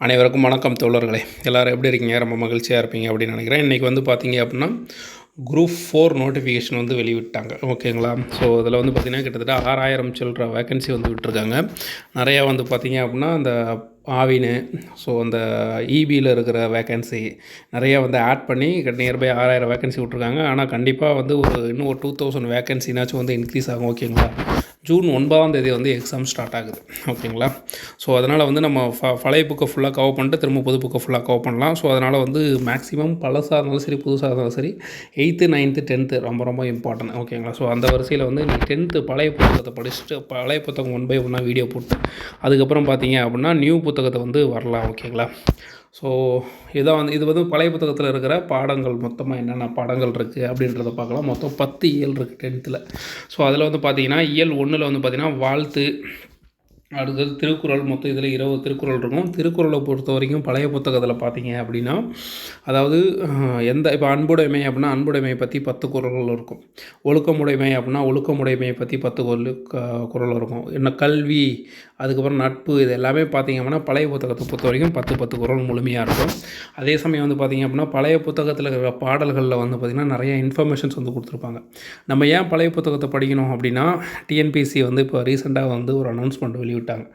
அனைவருக்கும் வணக்கம் தோழர்களே. எல்லோரும் எப்படி இருக்கீங்க? ரொம்ப மகிழ்ச்சியாக இருப்பீங்க அப்படின்னு நினைக்கிறேன். இன்றைக்கி வந்து பார்த்தீங்க அப்படின்னா குரூப் 4 நோட்டிஃபிகேஷன் வந்து வெளிவிட்டாங்க. ஓகேங்களா? ஸோ அதில் வந்து பார்த்திங்கன்னா கிட்டத்தட்ட 6000 சில்ற வேக்கன்சி வந்து விட்டுருக்காங்க. நிறையா வந்து பார்த்திங்க அப்படின்னா அந்த ஆவினு, ஸோ அந்த இபியில் இருக்கிற வேக்கன்சி நிறையா வந்து ஆட் பண்ணி நியர்பை 6000 வேக்கன்சி விட்ருக்காங்க. ஆனால் கண்டிப்பாக வந்து இன்னும் ஒரு 2000 வேக்கன்சினாச்சும் வந்து இன்க்ரீஸ் ஆகும். ஓகேங்களா? ஜூன் 9ஆம் தேதி வந்து எக்ஸாம் ஸ்டார்ட் ஆகுது. ஓகேங்களா? ஸோ அதனால் வந்து நம்ம பழைய புக்கை ஃபுல்லாக கவர் பண்ணிட்டு திரும்ப புது புக்கை ஃபுல்லாக கவர் பண்ணலாம். ஸோ அதனால் வந்து மேக்ஸிமம் பழசாக இருந்தாலும் சரி, புதுசாக இருந்தாலும் சரி, 8th 9th 10th ரொம்ப ரொம்ப இம்பார்ட்டன்ட். ஓகேங்களா? ஸோ அந்த வரிசையில் வந்து நீங்கள் 10th பழைய புத்தகத்தை படிச்சுட்டு பழைய புத்தகம் 1 by 1 வீடியோ போட்டு அதுக்கப்புறம் பார்த்தீங்க அப்படின்னா நியூ புத்தகத்தை வந்து வரலாம். ஓகேங்களா? ஸோ இதான் வந்து இது வந்து பழைய புத்தகத்தில் இருக்கிற பாடங்கள் மொத்தமாக என்னென்ன பாடங்கள் இருக்குது அப்படின்றத பார்க்கலாம். மொத்தம் 10 இயல் இருக்குது 10th. ஸோ அதில் வந்து பார்த்திங்கன்னா இயல் 1ல் வந்து பார்த்திங்கன்னா வாழ்த்து, அடுத்தது திருக்குறள். மொத்தம் இதில் 20 திருக்குறள் இருக்கும். திருக்குறளை பொறுத்த வரைக்கும் பழைய புத்தகத்தில் பார்த்தீங்க அப்படின்னா, அதாவது இப்போ அன்புடைமை அப்படின்னா அன்புடைமையை பற்றி 10 குறள்கள் இருக்கும். ஒழுக்கமுடைமை அப்படின்னா ஒழுக்கமுடைமையை பற்றி 10 குறள் இருக்கும். என்ன கல்வி, அதுக்கப்புறம் நட்பு, இது எல்லாமே பார்த்திங்க அப்படின்னா பழைய புத்தகத்தை பொறுத்த வரைக்கும் 10 குறள் முழுமையாக இருக்கும். அதே சமயம் வந்து பார்த்திங்க அப்படின்னா பழைய புத்தகத்தில் இருக்கிற பாடல்களில் வந்து பார்த்திங்கன்னா நிறைய இன்ஃபர்மேஷன்ஸ் வந்து கொடுத்துருப்பாங்க. நம்ம ஏன் பழைய புத்தகத்தை படிக்கணும் அப்படின்னா, டிஎன்பிஎஸ்சி வந்து இப்போ ரீசெண்டாக வந்து ஒரு அனௌன்ஸ்மெண்ட் விட்டாங்க.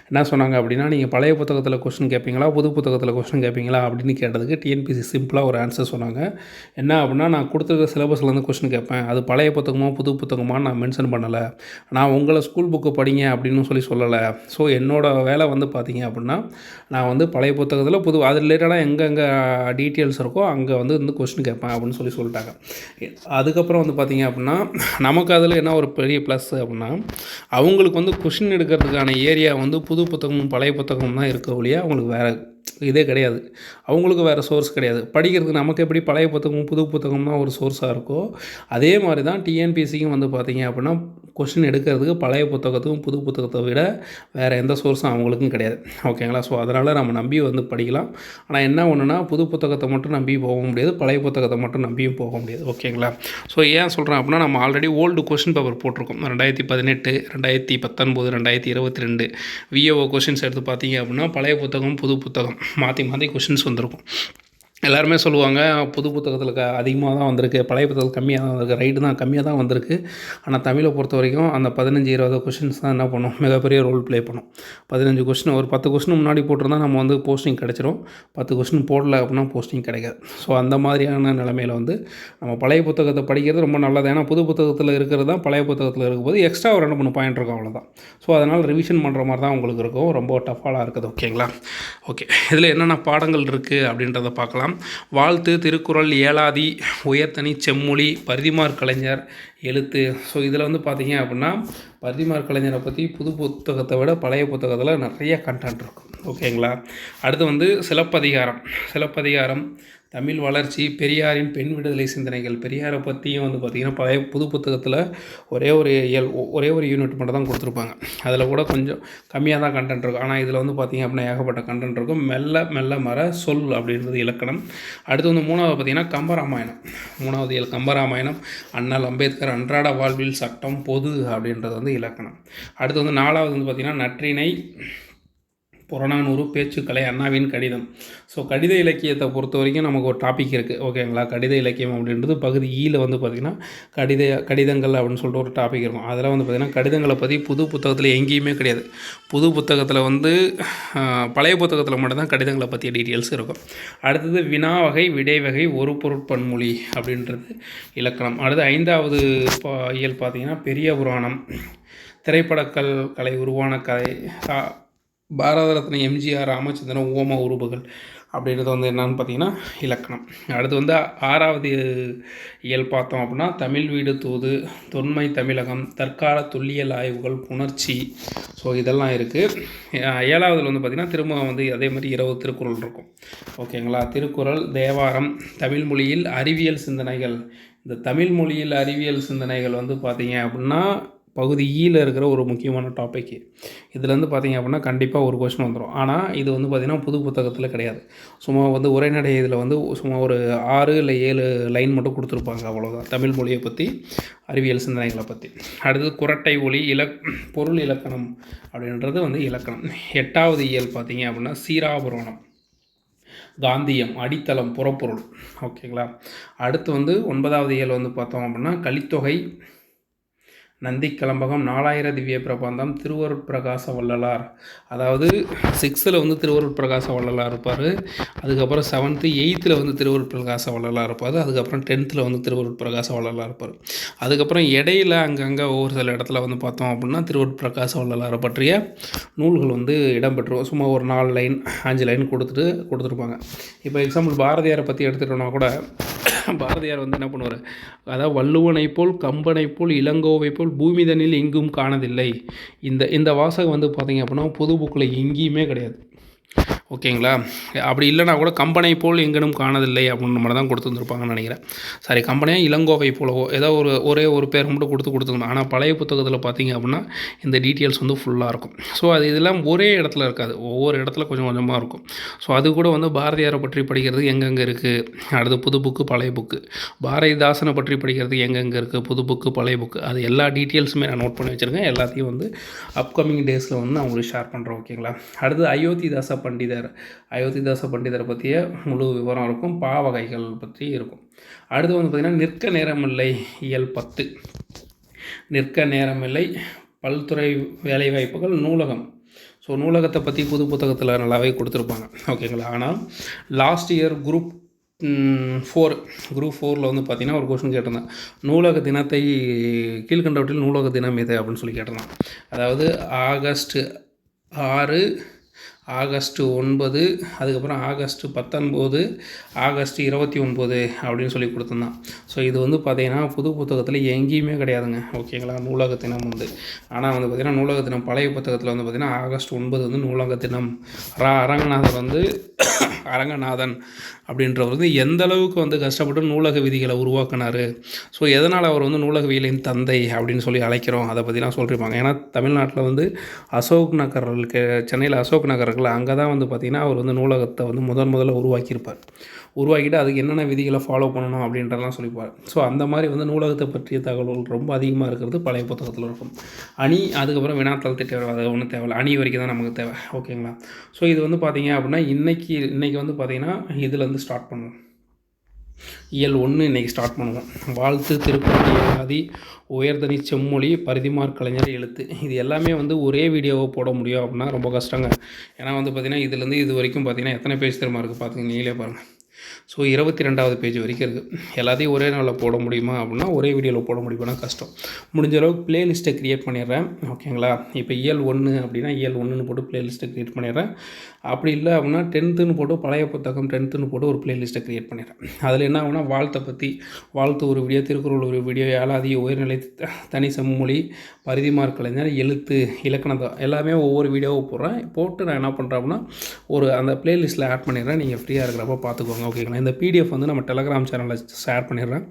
என்ன சொன்னாங்க அப்படின்னா, நீங்கள் பழைய புத்தகத்தில் கொஸ்டின் கேட்பீங்களா, புது புத்தகத்தில் கொஸ்டின் கேட்பீங்களா அப்படின்னு கேட்டதுக்கு டிஎன்பிஎஸ்சி சிம்பிளாக ஒரு ஆன்சர் சொன்னாங்க. என்ன அப்படின்னா, நான் கொடுத்துருக்க சிலபஸ்லேருந்து கொஸ்டின் கேட்பேன், அது பழைய புத்தகமோ புது புத்தகமாக நான் மென்ஷன் பண்ணலை, நான் உங்களை ஸ்கூல் புக்கு படிங்க அப்படின்னு சொல்லலை. ஸோ என்னோடய வேலை வந்து பார்த்தீங்க அப்படின்னா, நான் வந்து பழைய புத்தகத்தில் அது ரிலேட்டடாக எங்கெங்கே டீட்டெயில்ஸ் இருக்கோ அங்கே வந்து கொஸ்டின் கேட்பேன் அப்படின்னு சொல்லிட்டாங்க. அதுக்கப்புறம் வந்து பார்த்திங்க அப்படின்னா நமக்கு அதில் என்ன ஒரு பெரிய ப்ளஸ் அப்படின்னா, அவங்களுக்கு வந்து கொஸ்டின் எடுக்கிறதுக்கான ஏரியா வந்து புது புத்தகமும் பழைய புத்தகமும் தான் இருக்க ஒழிய அவங்களுக்கு வேறு இதே கிடையாது. அவங்களுக்கு வேறு சோர்ஸ் கிடையாது. படிக்கிறதுக்கு நமக்கு எப்படி பழைய புத்தகம் புது புத்தகம் தான் ஒரு சோர்ஸாக இருக்கோ, அதே மாதிரி தான் டிஎன்பிஎஸ்சிக்கும் வந்து பார்த்திங்க அப்படின்னா கொஸ்டின் எடுக்கிறதுக்கு பழைய புத்தகத்துக்கும் புது புத்தகத்தை விட வேறு எந்த சோர்ஸும் அவங்களுக்கும் கிடையாது. ஓகேங்களா? ஸோ அதனால் நம்ம நம்பி வந்து படிக்கலாம். ஆனால் என்ன ஒன்றுனா, புது புத்தகத்தை மட்டும் நம்பி போக முடியாது, பழைய புத்தகத்தை மட்டும் நம்பியும் போக முடியாது. ஓகேங்களா? ஸோ ஏன் சொல்கிறேன் அப்படின்னா, நம்ம ஆல்ரெடி ஓல்டு கொஸ்டின் பேப்பர் போட்டிருக்கோம். 2018, 2019, 2022 விஏஓ கொஸ்டின்ஸ் எடுத்து பார்த்தீங்க அப்படின்னா பழைய புத்தகம் புது புத்தகம் மாற்றி மாற்றி கொஷின்ஸ் வந்திருக்கும். எல்லாருமே சொல்லுவாங்க புது புத்தகத்தில் அதிகமாக தான் வந்திருக்கு, பழைய புத்தகத்தில் கம்மியாக தான் வந்திருக்கு. ரைட்டு தான், கம்மியாக தான் வந்திருக்கு. ஆனால் தமிழை பொறுத்த வரைக்கும் அந்த 15-20 கொஷின்ஸ் தான் என்ன பண்ணும், மிகப்பெரிய ரோல் ப்ளே பண்ணும். 15 கொஸ்டின், ஒரு 10 கொஸ்டின் முன்னாடி போட்டிருந்தால் நம்ம வந்து போஸ்டிங் கிடச்சிரும். 10 கொஸ்டின் போடலை அப்படின்னா போஸ்டிங் கிடைக்காது. ஸோ அந்த மாதிரியான நிலைமையில் வந்து நம்ம பழைய புத்தகத்தை படிக்கிறது ரொம்ப நல்லது. ஏன்னா புது புத்தகத்தில் இருக்கிறது தான் பழைய புத்தகத்தில் இருக்கும்போது எக்ஸ்ட்ரா ஒரு 2-3 பாயிண்ட் இருக்கும், அவ்வளோதான். ஸோ அதனால் ரிவிஷன் பண்ணுற மாதிரி தான் உங்களுக்கு இருக்கும். ரொம்ப டஃபாக இருக்குது. ஓகேங்களா? ஓகே, இதில் என்னென்ன பாடங்கள் இருக்குது அப்படின்றத பார்க்கலாம். வாழ்த்து, திருக்குறள், ஏலாதி, உயர்தனி, செம்மொழி, பரிதிமார் கலைஞர், எழுத்து. ஸோ இதில் வந்து பார்த்திங்க அப்படின்னா பரிதிமார் கலைஞரை பற்றி புது புத்தகத்தை விட பழைய புத்தகத்தில் நிறைய கண்டென்ட் இருக்கும். ஓகேங்களா? அடுத்து வந்து சிலப்பதிகாரம், தமிழ் வளர்ச்சி, பெரியாரின் பெண் விடுதலை சிந்தனைகள். பெரியாரை பற்றியும் வந்து பார்த்திங்கன்னா பழைய புது புத்தகத்தில் ஒரே ஒரு யூனிட் மட்டும் தான் கொடுத்துருப்பாங்க. அதில் கூட கொஞ்சம் கம்மியாக தான் கண்டென்ட் இருக்கும். ஆனால் இதில் வந்து பார்த்திங்க அப்படின்னா ஏகப்பட்ட கண்டென்ட் இருக்கும். மெல்ல மர சொல் அப்படின்றது இலக்கணம். அடுத்து வந்து 3வது பார்த்திங்கன்னா கம்பராமாயணம். 3வது இயல் கம்பராமாயணம், அண்ணல் அம்பேத்கர் அன்றாட வாழ்வில் சட்டம் பொது அப்படின்றது வந்து இலக்கணம். அடுத்து வந்து 4வது வந்து பார்த்திங்கன்னா நற்றிணை, புறநானூறு, பேச்சுக்கலை, அண்ணாவின் கடிதம். ஸோ கடித இலக்கியத்தை பொறுத்த வரைக்கும் நமக்கு ஒரு டாபிக் இருக்குது. ஓகேங்களா? கடித இலக்கியம் அப்படின்றது பகுதி ஈயில் வந்து பார்த்திங்கன்னா கடிதங்கள் அப்படின்னு சொல்லிட்டு ஒரு டாபிக் இருக்கும். அதில் வந்து பார்த்திங்கன்னா கடிதங்களை பற்றி புது புத்தகத்தில் எங்கேயுமே கிடையாது. புது புத்தகத்தில் வந்து பழைய புத்தகத்தில் மட்டும்தான் கடிதங்களை பற்றிய டீட்டெயில்ஸ் இருக்கும். அடுத்தது வினா வகை, விடை வகை, ஒரு பொருட்பன்மொழி அப்படின்றது இலக்கணம். அடுத்து 5வது இயல் பார்த்திங்கன்னா பெரிய புராணம், திரைப்படக்கலை உருவான கதை, பாரத ரத்ன எம்ஜிஆர், ராமச்சந்திரன், ஓம உருபுகள் அப்படின்றது வந்து என்னன்னு பார்த்தீங்கன்னா இலக்கணம். அடுத்து வந்து 6வது இயல் பார்த்தோம் அப்படின்னா தமிழ் வீடு தூது, தொன்மை தமிழகம், தற்கால தொல்லியல் ஆய்வுகள், புணர்ச்சி. ஸோ இதெல்லாம் இருக்குது. 7வதுல வந்து பார்த்திங்கன்னா திரும்ப வந்து அதே மாதிரி 20 திருக்குறள் இருக்கும். ஓகேங்களா? திருக்குறள், தேவாரம், தமிழ் மொழியில் அறிவியல் சிந்தனைகள். இந்த தமிழ் மொழியில் அறிவியல் சிந்தனைகள் வந்து பார்த்திங்க அப்படின்னா பகுதியில் இருக்கிற ஒரு முக்கியமான டாபிக். இதுலேருந்து பார்த்திங்க அப்படின்னா கண்டிப்பாக ஒரு கொஸ்டின் வந்துடும். ஆனால் இது வந்து பார்த்திங்கன்னா புது புத்தகத்தில் கிடையாது. சும்மா வந்து உரைநடை இதில் வந்து சும்மா ஒரு 6 இல்லை 7 லைன் மட்டும் கொடுத்துருப்பாங்க, அவ்வளோதான். தமிழ் மொழியை பற்றி, அறிவியல் சிந்தனைகளை பற்றி. அடுத்தது குறட்டை ஒலி, பொருள் இலக்கணம் அப்படின்றது வந்து இலக்கணம். 8வது இயல் பார்த்திங்க அப்படின்னா சீராபுராணம், காந்தியம், அடித்தளம், புறப்பொருள். ஓகேங்களா. அடுத்து வந்து 9வது இயல் வந்து பார்த்தோம் அப்படின்னா கலித்தொகை, நந்தி கலம்பகம், 4000 திவ்ய பிரபந்தம், திருவருட்பிரகாச வள்ளலார். அதாவது 6ல் வந்து திருவருட்பிரகாச வள்ளலார் இருப்பார். அதுக்கப்புறம் 7th 8ல் வந்து திருவருட்பிரகாச வள்ளலார் இருப்பார். அதுக்கப்புறம் 10th வந்து திருவருட்பிரகாச வள்ளலார் இருப்பார். அதுக்கப்புறம் இடையில அங்கங்கே ஒவ்வொரு சில இடத்துல வந்து பார்த்தோம் அப்படின்னா திருவருட்பிரகாச வள்ளலாரை பற்றிய நூல்கள் வந்து இடம்பெற்றுரும். சும்மா ஒரு 4 லைன் 5 லைன் கொடுத்துருப்பாங்க. இப்போ எக்ஸாம்பிள் பாரதியாரை பற்றி எடுத்துகிட்டோன்னா கூட பாரதியார் வந்து என்ன பண்ணுவார், அதாவது வள்ளுவனை போல், கம்பனை போல், இளங்கோவை போல் பூமிதனில் எங்கும் காணதில்லை. இந்த வாசகம் வந்து பார்த்திங்க அப்படின்னா பொது புக்கில் எங்கேயுமே கிடையாது. ஓகேங்களா. அப்படி இல்லைனா கூட கம்பனை போல் எங்கனும் காணதில்லை அப்படின்ற மாதிரி தான் கொடுத்துருந்துருப்பாங்கன்னு நினைக்கிறேன். சாரி, கம்பனையாக இளங்கோவை போலவோ ஏதோ ஒரே ஒரு பேர் மட்டும் கொடுத்துருந்தோம். ஆனால் பழைய புத்தகத்தில் பார்த்திங்க அப்படின்னா இந்த டீட்டெயில்ஸ் வந்து ஃபுல்லாக இருக்கும். ஸோ அது இதெல்லாம் ஒரே இடத்துல இருக்காது, ஒவ்வொரு இடத்துல கொஞ்சம் கொஞ்சமாக இருக்கும். ஸோ அது கூட வந்து பாரதியாரை பற்றி படிக்கிறது எங்கெங்கே இருக்குது, அடுத்து புது புக்கு, பழைய புக்கு. பாரதிதாசனை பற்றி படிக்கிறது எங்கெங்கே இருக்குது, புது புக்கு, பழைய புக்கு. அது எல்லா டீட்டெயில்ஸுமே நான் நோட் பண்ணி வச்சுருக்கேன். எல்லாத்தையும் வந்து அப்கமிங் டேஸில் வந்து நான் உங்களுக்கு ஷேர் பண்ணுறேன். ஓகேங்களா. அடுத்து அயோத்திதாச பண்டிதரை பற்றிய முழு விவரம் இருக்கும். பாவகைகள் பற்றி இருக்கும். அடுத்து வந்து பார்த்திங்கன்னா நிற்க நேரமில்லை இயல் 10, நிற்க நேரமில்லை, பல்துறை வேலைவாய்ப்புகள், நூலகம். ஸோ நூலகத்தை பற்றி புது புத்தகத்தில் நல்லாவே கொடுத்துருப்பாங்க. ஓகேங்களா. ஆனால் லாஸ்ட் இயர் குரூப் 4ல் வந்து பார்த்திங்கன்னா ஒரு கொஸ்டின் கேட்டிருந்தேன். நூலக தினத்தை கீழ்கண்டவற்றில் நூலக தினம் எது அப்படின்னு சொல்லி கேட்டிருந்தேன். அதாவது ஆகஸ்ட் 6, ஆகஸ்ட் 9, அதுக்கப்புறம் ஆகஸ்ட் 19, ஆகஸ்ட் 29 அப்படின்னு சொல்லி கொடுத்துருந்தான். ஸோ இது வந்து பார்த்திங்கன்னா புது புத்தகத்தில் எங்கேயுமே கிடையாதுங்க. ஓகேங்களா. நூலக தினம் வந்து, ஆனால் வந்து பார்த்திங்கன்னா நூலக தினம் பழைய புத்தகத்தில் வந்து பார்த்திங்கன்னா ஆகஸ்ட் 9 வந்து நூலக தினம். அரங்கநாதன் அப்படின்றவர் வந்து எந்த அளவுக்கு வந்து கஷ்டப்பட்டு நூலக விதிகளை உருவாக்கினார். ஸோ எதனால் அவர் வந்து நூலகவியலின் தந்தை அப்படின்னு சொல்லி அழைக்கிறோம், அதை பற்றிலாம் சொல்லியிருப்பாங்க. ஏன்னா தமிழ்நாட்டில் வந்து அசோக் நகர் சென்னையில் அசோக் நகர் இருக்குல்ல, அங்கே தான் வந்து பார்த்திங்கன்னா அவர் வந்து நூலகத்தை வந்து முதல்ல உருவாக்கிட்டு அதுக்கு என்னென்ன விதிகளை ஃபாலோ பண்ணணும் அப்படின்றலாம் சொல்லிப்பார். ஸோ அந்த மாதிரி வந்து நூலகத்தை பற்றிய தகவல்கள் ரொம்ப அதிகமாக இருக்கிறது பழைய புத்தகத்தில் இருக்கும். அணி, அதுக்கப்புறம் வினாத்தாள் தேவை, அது ஒன்றும் தேவையில்லை. அணி வரைக்கும் தான் நமக்கு தேவை. ஓகேங்களா. ஸோ இது வந்து பார்த்திங்க அப்படின்னா இன்றைக்கி வந்து பார்த்திங்கன்னா இதுலேருந்து ஸ்டார்ட் பண்ணுவோம். இயல் 1 இன்றைக்கி ஸ்டார்ட் பண்ணுவோம். வாழ்த்து, திருக்குறள், ஆதி, உயர்தனி, செம்மொழி, பரிதிமார் கலைஞர், எழுத்து. இது எல்லாமே வந்து ஒரே வீடியோவை போட முடியும் அப்படின்னா ரொம்ப கஷ்டங்க. ஏன்னா வந்து பார்த்திங்கன்னா இதுலேருந்து இது வரைக்கும் பார்த்திங்கன்னா எத்தனை பேஜ் தெரியுமா இருக்குது பார்த்துங்க, நீங்களே பாருங்கள். ஸோ 22வது பேஜ் வரைக்கும் இருக்குது. எல்லாத்தையும் ஒரே நாளில் போட முடியுமா அப்படின்னா, ஒரே வீடியோவில் போட முடியுமானா கஷ்டம். முடிஞ்ச அளவுக்கு ப்ளேலிஸ்ட்டை க்ரியேட் பண்ணிடுறேன். ஓகேங்களா. இப்போ இயல் 1 அப்படின்னா இயல் 1ன்னு போட்டு ப்ளேலிஸ்ட்டை க்ரியேட் பண்ணிடுறேன். அப்படி இல்லை அப்படின்னா 10ன்னு போட்டு பழைய புத்தகம் 10ன்னு போட்டு ஒரு ப்ளேலிஸ்ட்டை க்ரியேட் பண்ணிடுறேன். அதில் என்ன ஆகுனா வாழ்த்தை பற்றி வாழ்த்து ஒரு வீடியோ, திருக்குறள் ஒரு வீடியோ, ஏழாதி, உயர்நிலை, தனி செம்மொழி, பரிதிமார் கலைஞர், எழுத்து, இலக்கணம் எல்லாமே ஒவ்வொரு வீடியோவை போட்டு நான் என்ன பண்ணுறேன் அப்படின்னா ஒரு அந்த ப்ளேலிஸ்ட்டில் ஆட் பண்ணிடுறேன். நீங்கள் ஃப்ரீயாக இருக்கிறப்ப பார்த்துக்கோங்க. ஓகேங்களா. இந்த பிடிஎஃப் வந்து நம்ம டெலகிராம் சேனலில் ஷேர் பண்ணிடுறேன்.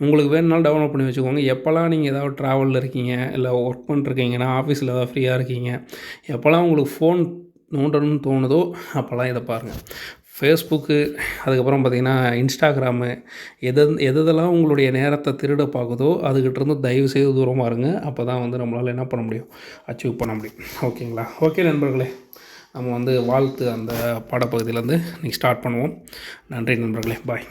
உங்களுக்கு வேணுனாலும் டவுன்லோட் பண்ணி வச்சுக்கோங்க. எப்போல்லாம் நீங்கள் ஏதாவது ட்ராவலில் இருக்கீங்க, இல்லை ஒர்க் பண்ணிருக்கீங்கன்னா, ஆஃபீஸில் ஏதாவது ஃப்ரீயாக இருக்கீங்க, எப்போல்லாம் உங்களுக்கு ஃபோன் நோண்டணும்னு தோணுதோ அப்போல்லாம் இதை பாருங்கள். ஃபேஸ்புக்கு, அதுக்கப்புறம் பார்த்திங்கன்னா இன்ஸ்டாகிராமு, எதெல்லாம் உங்களுடைய நேரத்தை திருட பார்க்குதோ அதுக்கிட்டேருந்து தயவு செய்து தூரமாக இருங்க. அப்போ தான் வந்து நம்மளால் என்ன பண்ண முடியும், அச்சீவ் பண்ண முடியும். ஓகேங்களா. ஓகே நண்பர்களே, நம்ம வந்து வாழ்த்து அந்த பாடப்பகுதியிலேருந்து இன்றைக்கி ஸ்டார்ட் பண்ணுவோம். நன்றி நண்பர்களே, பாய்.